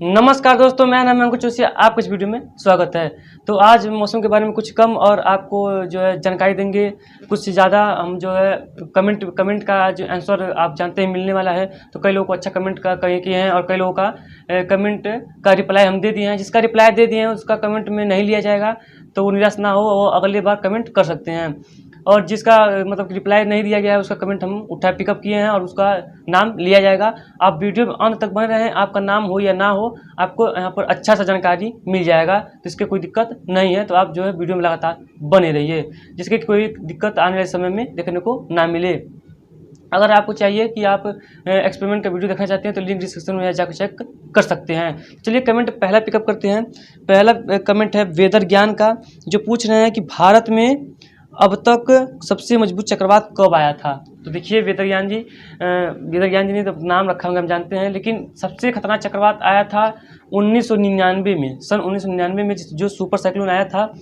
नमस्कार दोस्तों, मैं नाम है अंकुश चौरसिया। आपको इस वीडियो में स्वागत है। तो आज मौसम के बारे में कुछ कम और आपको जो है जानकारी देंगे। कुछ ज़्यादा हम जो है कमेंट का जो आंसर आप जानते हैं मिलने वाला है। तो कई लोगों को अच्छा कमेंट का किए हैं और कई लोगों का कमेंट का रिप्लाई हम दे दिए हैं। जिसका रिप्लाई दे दिए हैं उसका कमेंट में नहीं लिया जाएगा, तो वो निराश ना हो, वो अगली बार कमेंट कर सकते हैं। और जिसका मतलब रिप्लाई नहीं दिया गया है उसका कमेंट हम पिकअप किए हैं और उसका नाम लिया जाएगा। आप वीडियो में अंत तक बने रहें, आपका नाम हो या ना हो, आपको यहाँ पर अच्छा सा जानकारी मिल जाएगा। तो इसके कोई दिक्कत नहीं है, तो आप जो है वीडियो में लगातार बने रहिए, जिसके कोई दिक्कत आने वाले समय में देखने को ना मिले। अगर आपको चाहिए कि आप एक्सपेरिमेंट का वीडियो देखना चाहते हैं तो लिंक डिस्क्रिप्शन में जाकर चेक कर सकते हैं। चलिए कमेंट पहला पिकअप करते हैं। पहला कमेंट है वेदर ज्ञान का, जो पूछ रहे हैं कि भारत में अब तक सबसे मजबूत चक्रवात कब आया था। तो देखिए वेदर ज्ञान जी ने तो नाम रखा होगा, हम जानते हैं, लेकिन सबसे खतरनाक चक्रवात आया था 1999 में। सन 1999 में जो सुपर साइक्लोन आया था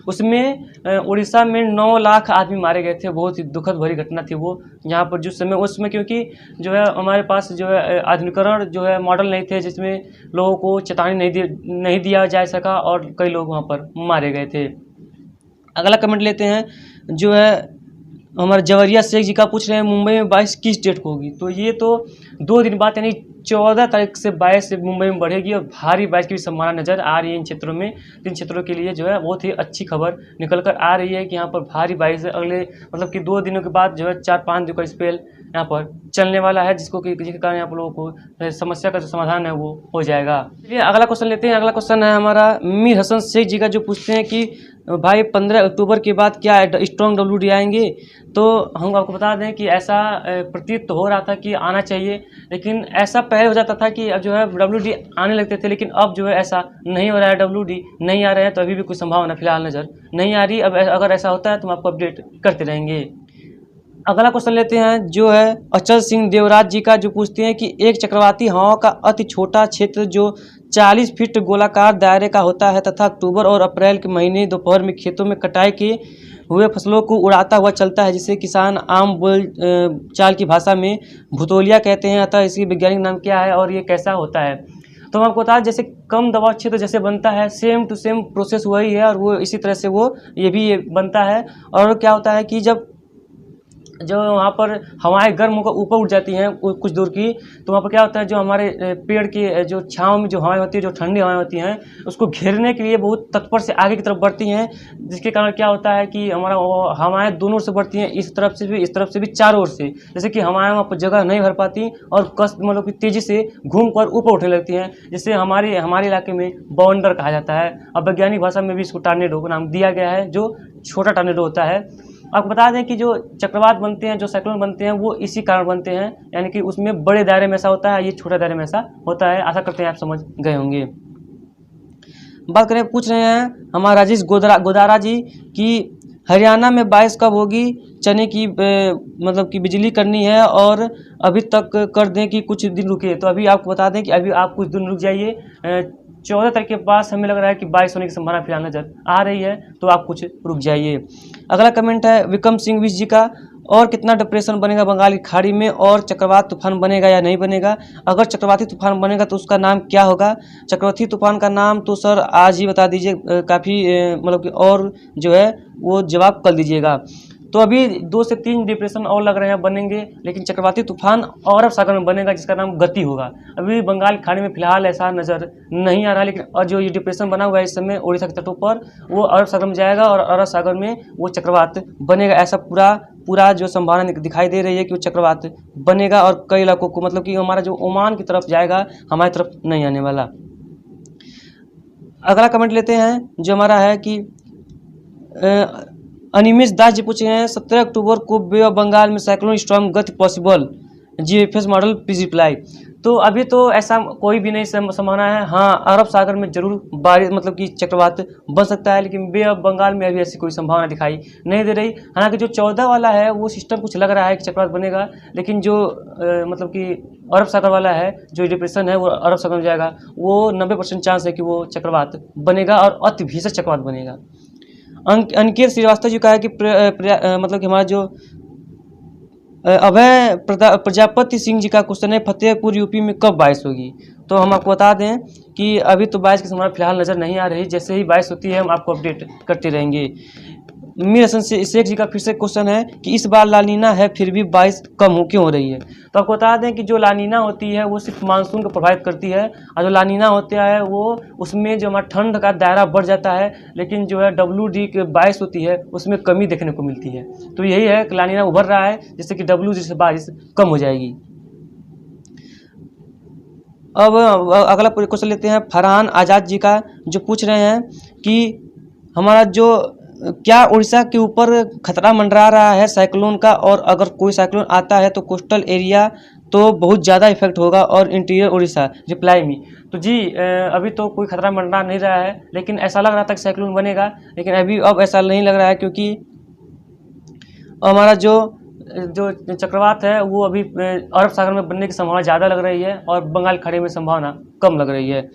उसमें उड़ीसा में 9 लाख आदमी मारे गए थे। बहुत ही दुखद भरी घटना थी वो, यहाँ पर जिस समय उस समय, क्योंकि जो है हमारे पास जो है आधुनिकीकरण जो है मॉडल नहीं थे, जिसमें लोगों को चेतावनी नहीं दिया जा सका और कई लोग वहाँ पर मारे गए थे। अगला कमेंट लेते हैं, जो है हमारे जवरिया शेख जी का पूछ रहे हैं मुंबई में बारिश किस डेट को होगी। तो ये तो 2 दिन बाद यानी 14 तारीख से बारिश मुंबई में बढ़ेगी और भारी बारिश की भी संभावना नज़र आ रही है इन क्षेत्रों में। इन क्षेत्रों के लिए जो है बहुत ही अच्छी खबर निकल कर आ रही है कि यहाँ पर भारी बारिश अगले मतलब कि 2 दिनों के बाद जो है 4-5 दिन का स्पेल यहाँ पर चलने वाला है, जिसके कारण यहाँ पर लोगों को समस्या का जो समाधान है वो हो जाएगा। चलिए अगला क्वेश्चन लेते हैं। अगला क्वेश्चन है हमारा मीर हसन शेख जी का, जो पूछते हैं कि भाई 15 अक्टूबर के बाद क्या स्ट्रॉन्ग WD आएंगे। तो हम आपको बता दें कि ऐसा प्रतीत तो हो रहा था कि आना चाहिए, लेकिन ऐसा पहले हो जाता था कि अब जो है WD आने लगते थे, लेकिन अब जो है ऐसा नहीं हो रहा है, WD नहीं आ रहे हैं। तो अभी भी कुछ संभावना फिलहाल नज़र नहीं आ रही। अब अगर ऐसा होता है तो हम आपको अपडेट करते रहेंगे। अगला क्वेश्चन लेते हैं, जो है अचल सिंह देवराज जी का, जो पूछते हैं कि एक चक्रवाती हवा का अति छोटा क्षेत्र जो 40 फीट गोलाकार दायरे का होता है तथा अक्टूबर और अप्रैल के महीने दोपहर में खेतों में कटाई के हुए फसलों को उड़ाता हुआ चलता है, जिसे किसान आम बोल चाल की भाषा में भूतोलिया कहते हैं। अतः इसकी वैज्ञानिक नाम क्या है और ये कैसा होता है। तो हम आपको बता, जैसे कम दबाव क्षेत्र जैसे बनता है, सेम टू सेम प्रोसेस वही है और वो इसी तरह से ये भी बनता है। और क्या होता है कि जब वहाँ पर हवाएं गर्म होकर ऊपर उठ जाती हैं कुछ दूर की, तो वहाँ पर क्या होता है, जो हमारे पेड़ की जो छांव में जो हवाएं होती है, जो ठंडी हवाएं होती हैं, उसको घेरने के लिए बहुत तत्पर से आगे की तरफ बढ़ती हैं। जिसके कारण क्या होता है कि हमारा हवाएं दोनों से बढ़ती हैं, इस तरफ से भी इस तरफ से भी, चारों ओर से। जैसे कि हवाएं वहाँ पर जगह नहीं भर पाती और मतलब कि तेज़ी से घूम कर ऊपर उठने लगती हैं, जिससे हमारे इलाके में बाउंडर कहा जाता है। अब वैज्ञानिक भाषा में भी इसको टॉर्नेडो का नाम दिया गया है, जो छोटा टॉर्नेडो होता है। आपको बता दें कि जो चक्रवात बनते हैं, जो साइक्लोन बनते हैं, वो इसी कारण बनते हैं, यानी कि उसमें बड़े दायरे में ऐसा होता है, ये छोटे दायरे में ऐसा होता है। आशा करते हैं आप समझ गए होंगे। बात करें, पूछ रहे हैं हमारा राजेश गोदारा जी कि हरियाणा में बारिश कब होगी। चने की मतलब कि बिजली करनी है और अभी तक कर दें कि कुछ दिन रुके। तो अभी आपको बता दें कि अभी आप कुछ दिन रुक जाइए। 14 तारीख के पास हमें लग रहा है कि बारिश होने की संभावना फिलहाल नज़र आ रही है, तो आप कुछ रुक जाइए। अगला कमेंट है विक्रम सिंह विश जी का, और कितना डिप्रेशन बनेगा बंगाल की खाड़ी में, और चक्रवात तूफान बनेगा या नहीं बनेगा। अगर चक्रवाती तूफान बनेगा तो उसका नाम क्या होगा। चक्रवाती तूफान का नाम तो सर आज ही बता दीजिए, काफ़ी मतलब कि, और जो है वो जवाब कर दीजिएगा। तो अभी 2 से 3 डिप्रेशन और लग रहे हैं बनेंगे, लेकिन चक्रवाती तूफान अरब सागर में बनेगा, जिसका नाम गति होगा। अभी बंगाल की खाड़ी में फिलहाल ऐसा नज़र नहीं आ रहा, लेकिन और जो ये डिप्रेशन बना हुआ है इस समय उड़ीसा के तटों पर, वो अरब सागर में जाएगा और अरब सागर में वो चक्रवात बनेगा। ऐसा पूरा जो संभावना दिखाई दे रही है कि वो चक्रवात बनेगा और कई इलाकों को, मतलब कि हमारा जो ओमान की तरफ जाएगा, हमारी तरफ नहीं आने वाला। अगला कमेंट लेते हैं, जो हमारा है कि अनिमेश दास जी पूछे हैं 17 अक्टूबर को बे ऑफ बंगाल में साइक्लोन स्टॉर्म गति possible, GFS model please reply. तो अभी तो ऐसा कोई भी नहीं संभावना है। हाँ, अरब सागर में जरूर बारिश मतलब कि चक्रवात बन सकता है, लेकिन बे ऑफ बंगाल में अभी ऐसी कोई संभावना दिखाई नहीं दे रही। हालांकि जो 14 वाला है वो सिस्टम कुछ लग रहा है कि चक्रवात बनेगा, लेकिन जो मतलब कि अरब सागर वाला है, जो डिप्रेशन है वो अरब सागर में जाएगा, वो 90% चांस है कि वो चक्रवात बनेगा और अति भीषण चक्रवात बनेगा। अनिकेत श्रीवास्तव जी का है कि मतलब कि हमारा जो अभय प्रजापति सिंह जी का क्वेश्चन है, फतेहपुर यूपी में कब बारिश होगी? तो हम आपको बता दें कि अभी तो बारिश की संभावना फिलहाल नज़र नहीं आ रही। जैसे ही बारिश होती है हम आपको अपडेट करते रहेंगे। मीर हसन शेख जी का फिर से क्वेश्चन है कि इस बार लानीना है फिर भी बारिश कम क्यों हो रही है? तो आपको बता दें कि जो लानीना होती है वो सिर्फ मानसून को प्रभावित करती है, और जो लानीना होता है वो उसमें जो हमारा ठंड का दायरा बढ़ जाता है, लेकिन जो है WD की बारिश होती है उसमें कमी देखने को मिलती है। तो यही है कि लानीना उभर रहा है जिससे कि WD से बारिश कम हो जाएगी। अब अगला क्वेश्चन लेते हैं फरहान आज़ाद जी का, जो पूछ रहे हैं कि हमारा जो क्या उड़ीसा के ऊपर खतरा मंडरा रहा है साइक्लोन का, और अगर कोई साइक्लोन आता है तो कोस्टल एरिया तो बहुत ज़्यादा इफेक्ट होगा और इंटीरियर उड़ीसा? Reply me. तो जी अभी तो कोई खतरा मंडरा नहीं रहा है, लेकिन ऐसा लग रहा था कि साइक्लोन बनेगा, लेकिन अब ऐसा नहीं लग रहा है, क्योंकि हमारा जो चक्रवात है वो अभी अरब सागर में बनने की संभावना ज़्यादा लग रही है और बंगाल खाड़ी में संभावना कम लग रही है।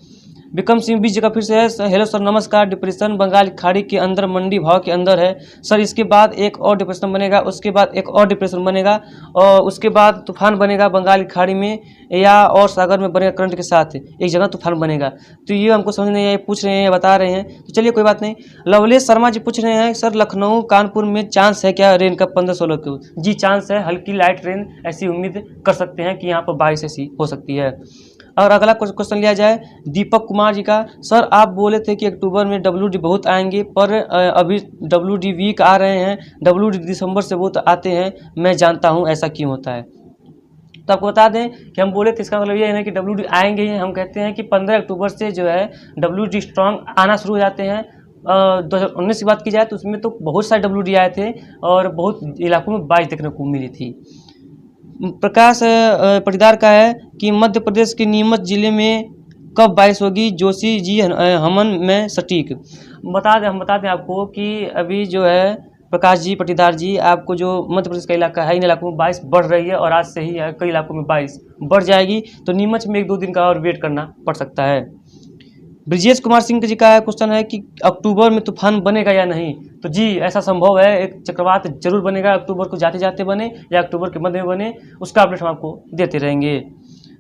विक्रम सिंह बीच जगह फिर से है, हेलो सर नमस्कार, डिप्रेशन बंगाल खाड़ी के अंदर मंडी भाव के अंदर है सर, इसके बाद एक और डिप्रेशन बनेगा, उसके बाद एक और डिप्रेशन बनेगा, और उसके बाद तूफान बनेगा बंगाल खाड़ी में या और सागर में बनेगा, करंट के साथ एक जगह तूफान बनेगा। तो ये हमको समझ नहीं है, पूछ रहे हैं बता रहे हैं, तो चलिए कोई बात नहीं। लवलेश शर्मा जी पूछ रहे हैं सर लखनऊ कानपुर में चांस है क्या रेन का 15-16 को? जी चांस है, हल्की लाइट रेन ऐसी उम्मीद कर सकते हैं कि यहाँ पर बारिश ऐसी हो सकती है। और अगला क्वेश्चन लिया जाए दीपक कुमार जी का, सर आप बोले थे कि अक्टूबर में WD बहुत आएंगे, पर अभी WD वीक आ रहे हैं, WD दिसंबर से बहुत आते हैं, मैं जानता हूं ऐसा क्यों होता है? तो आपको बता दें कि हम बोले थे, इसका मतलब ये है ना कि WD आएंगे ही। हम कहते हैं कि 15 अक्टूबर से जो है WD स्ट्रॉन्ग आना शुरू हो जाते हैं। 2019 की बात की जाए तो उसमें तो बहुत सारे WD आए थे और बहुत इलाकों में बारिश देखने को मिली थी। प्रकाश पटीदार का है कि मध्य प्रदेश के नीमच जिले में कब बारिश होगी? जोशी जी हमन में सटीक हम बता दें आपको कि अभी जो है प्रकाश जी पटीदार जी, आपको जो मध्य प्रदेश का इलाका है इन इलाकों में बारिश बढ़ रही है और आज से ही कई इलाकों में बारिश बढ़ जाएगी, तो नीमच में 1-2 दिन का और वेट करना पड़ सकता है। ब्रिजेश कुमार सिंह जी का क्वेश्चन है कि अक्टूबर में तूफान बनेगा या नहीं? तो जी ऐसा संभव है, एक चक्रवात जरूर बनेगा, अक्टूबर को जाते जाते बने या अक्टूबर के मध्य में बने, उसका अपडेट हम आपको देते रहेंगे।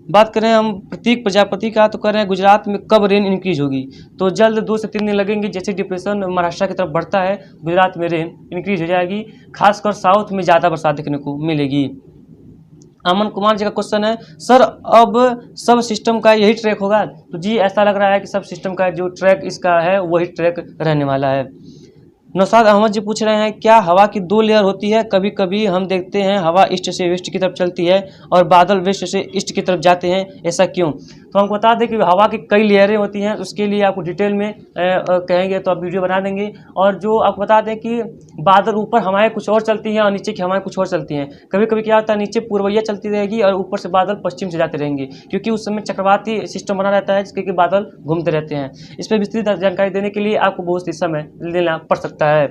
बात करें हम प्रतीक प्रजापति का, तो कह रहे हैं गुजरात में कब रेन इंक्रीज होगी? तो जल्द 2 से 3 दिन लगेंगे, जैसे डिप्रेशन महाराष्ट्र की तरफ बढ़ता है गुजरात में रेन इंक्रीज हो जाएगी, खासकर साउथ में ज़्यादा बरसात देखने को मिलेगी। अमन कुमार जी का क्वेश्चन है सर अब सब सिस्टम का यही ट्रैक होगा? तो जी ऐसा लग रहा है कि सब सिस्टम का जो ट्रैक इसका है वही ट्रैक रहने वाला है। नौशाद अहमद जी पूछ रहे हैं क्या हवा की 2 लेयर होती है? कभी कभी हम देखते हैं हवा ईस्ट से वेस्ट की तरफ चलती है और बादल वेस्ट से ईस्ट की तरफ जाते हैं, ऐसा क्यों? तो हमको बता दें कि हवा की कई लेयरें होती हैं, उसके लिए आपको डिटेल में कहेंगे तो आप वीडियो बना देंगे। और जो आपको बता दें कि बादल ऊपर हवाएं कुछ और चलती हैं और नीचे की हवाएं कुछ और चलती हैं। कभी कभी क्या होता है, नीचे पूर्वैया चलती रहेगी और ऊपर से बादल पश्चिम से जाते रहेंगे, क्योंकि उस समय चक्रवाती सिस्टम बना रहता है जिसके कि बादल घूमते रहते हैं। इस पर विस्तृत जानकारी देने के लिए आपको बहुत सी समय लेना पड़ सकता है।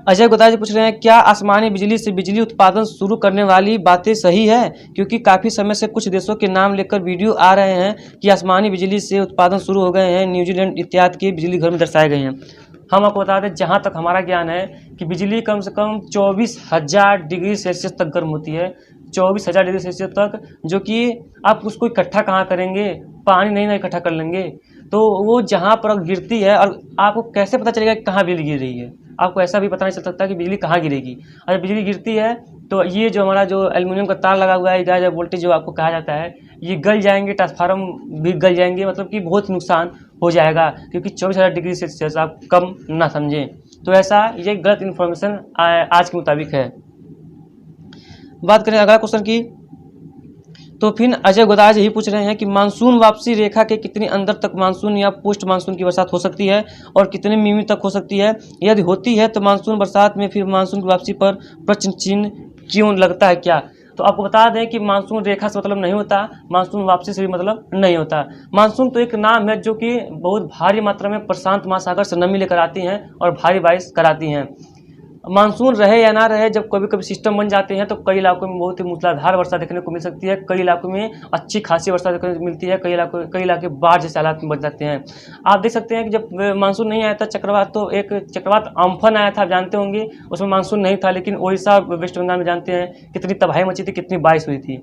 अजय गोदाई जी पूछ रहे हैं क्या आसमानी बिजली से बिजली उत्पादन शुरू करने वाली बातें सही है? क्योंकि काफ़ी समय से कुछ देशों के नाम लेकर वीडियो आ रहे हैं कि आसमानी बिजली से उत्पादन शुरू हो गए हैं, न्यूजीलैंड इत्यादि के बिजली घर में दर्शाए गए हैं। हम आपको बता दें, जहाँ तक हमारा ज्ञान है कि बिजली कम से कम 24,000 डिग्री सेल्सियस तक गर्म होती है, 24,000 डिग्री सेल्सियस तक, जो कि आप उसको इकट्ठा कहाँ करेंगे, पानी नहीं ना इकट्ठा कर लेंगे, तो वो जहाँ पर गिरती है, और आपको कैसे पता चलेगा कि कहाँ बिजली गिर रही है? आपको ऐसा भी पता नहीं चल सकता कि बिजली कहाँ गिरेगी। अगर बिजली गिरती है तो ये जो हमारा जो एल्युमिनियम का तार लगा हुआ है, हाई वोल्टेज जो आपको कहा जाता है, ये गल जाएंगे, ट्रांसफार्मर भी गल जाएंगे, मतलब कि बहुत नुकसान हो जाएगा, क्योंकि 24,000 डिग्री सेल्सियस आप कम ना समझें। तो ऐसा ये गलत इन्फॉर्मेशन आज के मुताबिक है। बात करें अगला क्वेश्चन की, तो फिर अजय गोदाज यही पूछ रहे हैं कि मानसून वापसी रेखा के कितने अंदर तक मानसून या पोस्ट मानसून की बरसात हो सकती है और कितने मिमी तक हो सकती है? यदि होती है तो मानसून बरसात में फिर मानसून की वापसी पर प्रश्न चिन्ह क्यों लगता है क्या? तो आपको बता दें कि मानसून रेखा से मतलब नहीं होता, मानसून वापसी से भी मतलब नहीं होता। मानसून तो एक नाम है जो कि बहुत भारी मात्रा में प्रशांत महासागर से नमी लेकर आती हैं और भारी बारिश कराती हैं। मानसून रहे या ना रहे, जब कभी कभी सिस्टम बन जाते हैं तो कई इलाकों में बहुत ही मूसलाधार वर्षा देखने को मिल सकती है। कई इलाकों में अच्छी खासी वर्षा देखने को मिलती है। कई इलाके बाढ़ जैसे हालात में बन जाते हैं। आप देख सकते हैं कि जब मानसून नहीं आया था चक्रवात, तो एक चक्रवात अम्फन आया था, आप जानते होंगे। उसमें मानसून नहीं था, लेकिन उड़ीसा वेस्ट बंगाल में जानते हैं कितनी तबाही मची थी, कितनी बारिश हुई थी।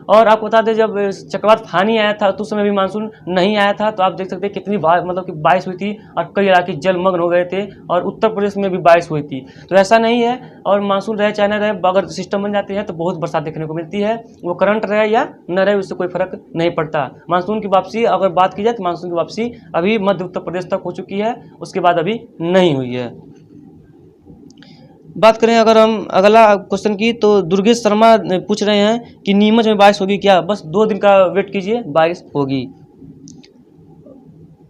और आपको बता दें, जब चक्रवात फानी आया था तो उस समय भी मानसून नहीं आया था। तो आप देख सकते हैं कितनी मतलब कि बारिश हुई थी और कई इलाके जलमग्न हो गए थे, और उत्तर प्रदेश में भी बारिश हुई थी। तो ऐसा नहीं है, और मानसून रहे चाहे न रहे, अगर सिस्टम बन जाते हैं तो बहुत बरसात देखने को मिलती है। वो करंट रहे या न रहे, उससे कोई फर्क नहीं पड़ता। मानसून की वापसी अगर बात की जाए तो मानसून की वापसी अभी मध्य उत्तर प्रदेश तक हो चुकी है, उसके बाद अभी नहीं हुई है। बात करें अगर हम अगला क्वेश्चन की, तो दुर्गेश शर्मा पूछ रहे हैं कि नीमच में बारिश होगी क्या? बस 2 दिन का वेट कीजिए, बारिश होगी।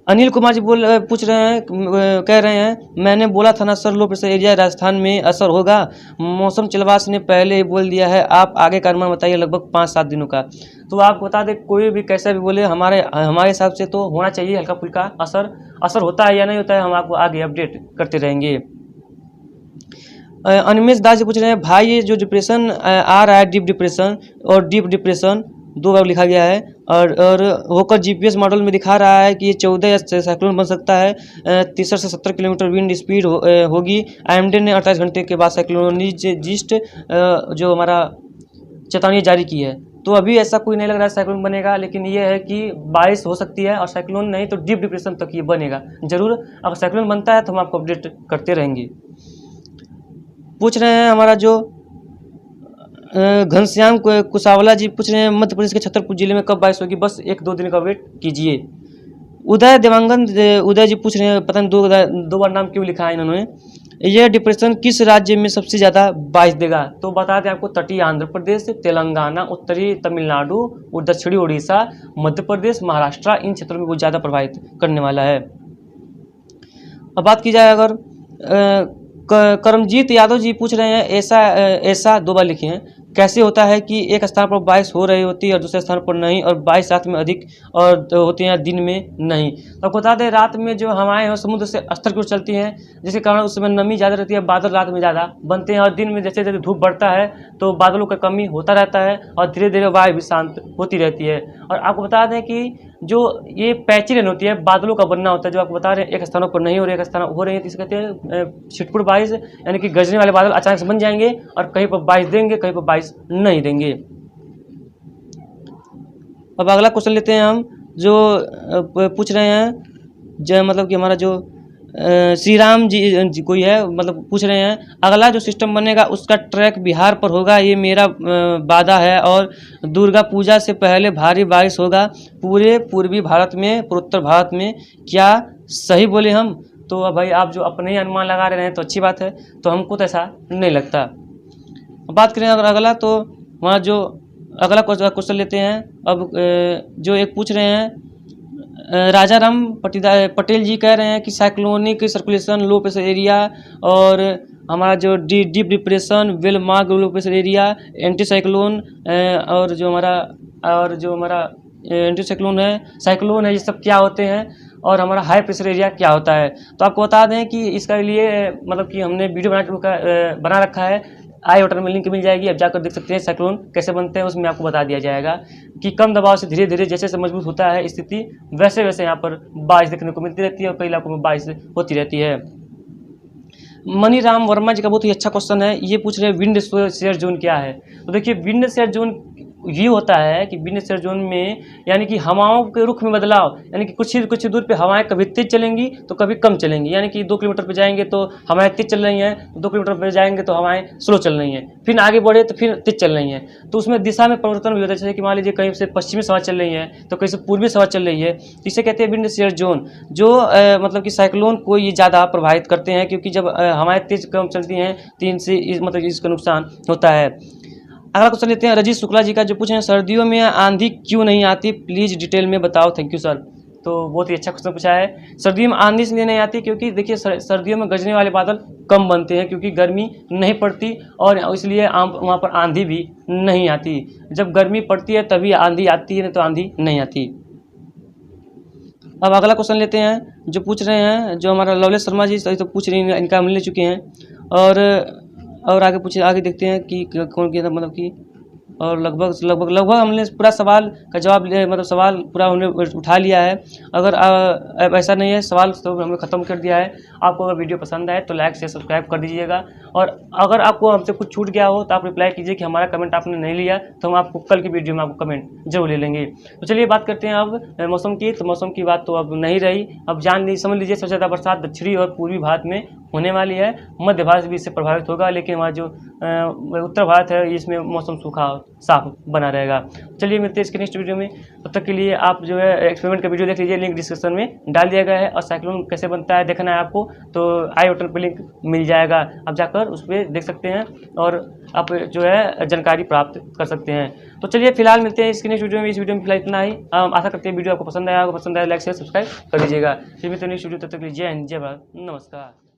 अनिल कुमार जी पूछ रहे हैं, कह रहे हैं मैंने बोला था ना सर, लो प्रेशर एरिया राजस्थान में असर होगा। मौसम चलवास ने पहले ही बोल दिया है, आप आगे का अनुमान बताइए लगभग 5-7 दिनों का। तो आपको बता दें, कोई भी कैसा भी बोले, हमारे हिसाब से तो होना चाहिए हल्का फुल्का असर होता है या नहीं होता है, हम आपको आगे अपडेट करते रहेंगे। अनिमेश दास जी पूछ रहे हैं, भाई ये जो डिप्रेशन आ रहा है, डीप डिप्रेशन और डीप डिप्रेशन 2 बार लिखा गया है, और होकर जीपीएस मॉडल में दिखा रहा है कि ये 14 साइक्लोन बन सकता है। 63 से 70 किलोमीटर विंड स्पीड होगी। आईएमडी ने 28 घंटे के बाद साइक्लोनिस्ट जो हमारा चेतावनी जारी की है। तो अभी ऐसा कोई नहीं लग रहा है साइक्लोन बनेगा, लेकिन ये है कि बारिश हो सकती है, और साइक्लोन नहीं तो डीप डिप्रेशन तक ये बनेगा जरूर। अगर साइक्लोन बनता है तो हम आपको अपडेट करते रहेंगे। पूछ रहे हैं हमारा जो घनश्याम कुशावला जी पूछ रहे हैं, मध्य प्रदेश के छतरपुर जिले में कब बारिश होगी? बस 1-2 दिन का वेट कीजिए। उदय जी पूछ रहे हैं, पता नहीं 2 बार नाम क्यों लिखा है इन्होंने, यह डिप्रेशन किस राज्य में सबसे ज़्यादा बारिश देगा? तो बता दें आपको, तटीय आंध्र प्रदेश, तेलंगाना, उत्तरी तमिलनाडु और दक्षिणी उड़ीसा, मध्य प्रदेश, महाराष्ट्र, इन क्षेत्रों में बहुत ज़्यादा प्रभावित करने वाला है। अब बात की जाए अगर करमजीत यादव जी पूछ रहे हैं, ऐसा 2 बार लिखे हैं, कैसे होता है कि एक स्थान पर बारिश हो रही होती है और दूसरे स्थान पर नहीं, और बारिश रात में अधिक और होती है दिन में नहीं? तो आपको बता दें, रात में जो हवाएं हैं समुद्र से स्तर की ओर चलती हैं, जिसके कारण उस समय नमी ज़्यादा रहती है, बादल रात में ज़्यादा बनते हैं, और दिन में जैसे जैसे धूप बढ़ता है तो बादलों का कमी होता रहता है, और धीरे धीरे वायु भी शांत होती रहती है। और आपको बता दें कि जो ये पैची रेन होती है, बादलों का बनना होता है, जो आपको बता रहे हैं एक स्थानों पर नहीं हो रही है, एक स्थान हो रही है, तो इसे कहते हैं छिटपुट बारिश, यानी कि गरजने वाले बादल अचानक से बन जाएंगे और कहीं पर बारिश देंगे, कहीं पर बारिश नहीं देंगे। अब अगला क्वेश्चन लेते हैं हम, जो पूछ रहे हैं, जो मतलब कि हमारा जो श्री राम जी कोई है, मतलब पूछ रहे हैं, अगला जो सिस्टम बनेगा उसका ट्रैक बिहार पर होगा, ये मेरा वादा है, और दुर्गा पूजा से पहले भारी बारिश होगा पूरे पूर्वी भारत में, पूर्वोत्तर भारत में। क्या सही बोले हम? तो अब भाई आप जो अपने ही अनुमान लगा रहे हैं तो अच्छी बात है, तो हमको तो ऐसा नहीं लगता। बात करें अगर अगला, तो वहाँ जो अगला क्वेश्चन लेते हैं। अब जो एक पूछ रहे हैं, राजा राम पटेल जी कह रहे हैं कि cyclonic circulation, low pressure area, और हमारा जो deep depression, well marked low pressure area, anti cyclone, और जो हमारा एंटी साइक्लोन है, ये सब क्या होते हैं, और हमारा हाई प्रेशर एरिया क्या होता है? तो आपको बता दें कि इसके लिए मतलब कि हमने वीडियो बना रखा है, आई बटन में लिंक मिल जाएगी, आप जाकर देख सकते हैं साइक्लोन कैसे बनते हैं। उसमें आपको बता दिया जाएगा कि कम दबाव से धीरे धीरे जैसे मजबूत होता है स्थिति, वैसे वैसे यहाँ पर बारिश देखने को मिलती रहती है, और कई इलाकों में बारिश होती रहती है। मनी राम वर्मा जी का बहुत ही अच्छा क्वेश्चन है, ये पूछ रहे हैं विंड शेयर जोन क्या है? तो देखिए, विंड शेयर जोन ये होता है कि विंड शेयर जोन में यानी कि हवाओं के रुख में बदलाव, यानी कि कुछ ही दूर पे हवाएं कभी तेज चलेंगी तो कभी कम चलेंगी, यानी कि 2 किलोमीटर पे जाएंगे तो हवाएं तेज चल रही हैं, 2 किलोमीटर पे जाएंगे तो हवाएं स्लो चल रही हैं, फिर आगे बढ़े तो फिर तेज चल रही हैं। तो उसमें दिशा में परिवर्तन भी होता है, जैसे कि मान लीजिए कहीं से पश्चिमी हवा चल रही है तो कहीं से पूर्वी हवा चल रही है, इसे कहते हैं विंड शेयर जोन, जो मतलब कि साइक्लोन को ये ज़्यादा प्रभावित करते हैं, क्योंकि जब हवाएं तेज कम चलती हैं तो इनसे मतलब इसका नुकसान होता है। अगला क्वेश्चन लेते हैं रजीश शुक्ला जी का, जो पूछे हैं सर्दियों में आंधी क्यों नहीं आती, प्लीज़ डिटेल में बताओ, थैंक यू सर। तो बहुत ही अच्छा क्वेश्चन पूछा है। सर्दियों में आंधी इसलिए नहीं आती क्योंकि देखिए सर्दियों में गरजने वाले बादल कम बनते हैं, क्योंकि गर्मी नहीं पड़ती, और इसलिए वहाँ पर आंधी भी नहीं आती। जब गर्मी पड़ती है तभी आंधी आती है, नहीं तो आंधी नहीं आती। अब अगला क्वेश्चन लेते हैं, जो पूछ रहे हैं, जो हमारा लवलेश शर्मा जी तो पूछ रहे हैं, इनका हम ले चुके हैं। और आगे देखते हैं कि कौन किया था, मतलब कि और लगभग हमने पूरा सवाल का जवाब मतलब सवाल पूरा हमने उठा लिया है। अगर अब ऐसा नहीं है, सवाल तो हमने ख़त्म कर दिया है। आपको अगर वीडियो पसंद आए तो लाइक शेयर सब्सक्राइब कर दीजिएगा। और अगर आपको हमसे कुछ छूट गया हो तो आप रिप्लाई कीजिए कि हमारा कमेंट आपने नहीं लिया, तो हम आपको कल की वीडियो में आपको कमेंट जरूर ले लेंगे। तो चलिए बात करते हैं अब मौसम की। तो मौसम की बात तो अब नहीं रही, अब समझ लीजिए सबसे ज़्यादा बरसात दक्षिणी और पूर्वी भारत में होने वाली है। मध्य भारत भी इससे प्रभावित होगा, लेकिन हमारा जो उत्तर भारत है इसमें मौसम सूखा साफ बना रहेगा। चलिए मिलते हैं इसके नेक्स्ट वीडियो में। तब तक के लिए आप जो है एक्सपेरिमेंट का वीडियो देख लीजिए, लिंक डिस्क्रिप्शन में डाल दिया गया है। और साइक्लोन कैसे बनता है देखना है आपको तो आई बटन पर लिंक मिल जाएगा, आप जाकर उस पर देख सकते हैं और आप जो है जानकारी प्राप्त कर सकते हैं। तो चलिए फिलहाल मिलते हैं इसके नेक्स्ट वीडियो में। इस वीडियो में फिलहाल इतना ही। आशा करते हैं वीडियो आपको पसंद आया, लाइक शेयर सब्सक्राइब कर दीजिएगा। फिर मिलते हैं नेक्स्ट वीडियो, तब तक के लिए जय हिंद, जय भारत, नमस्कार।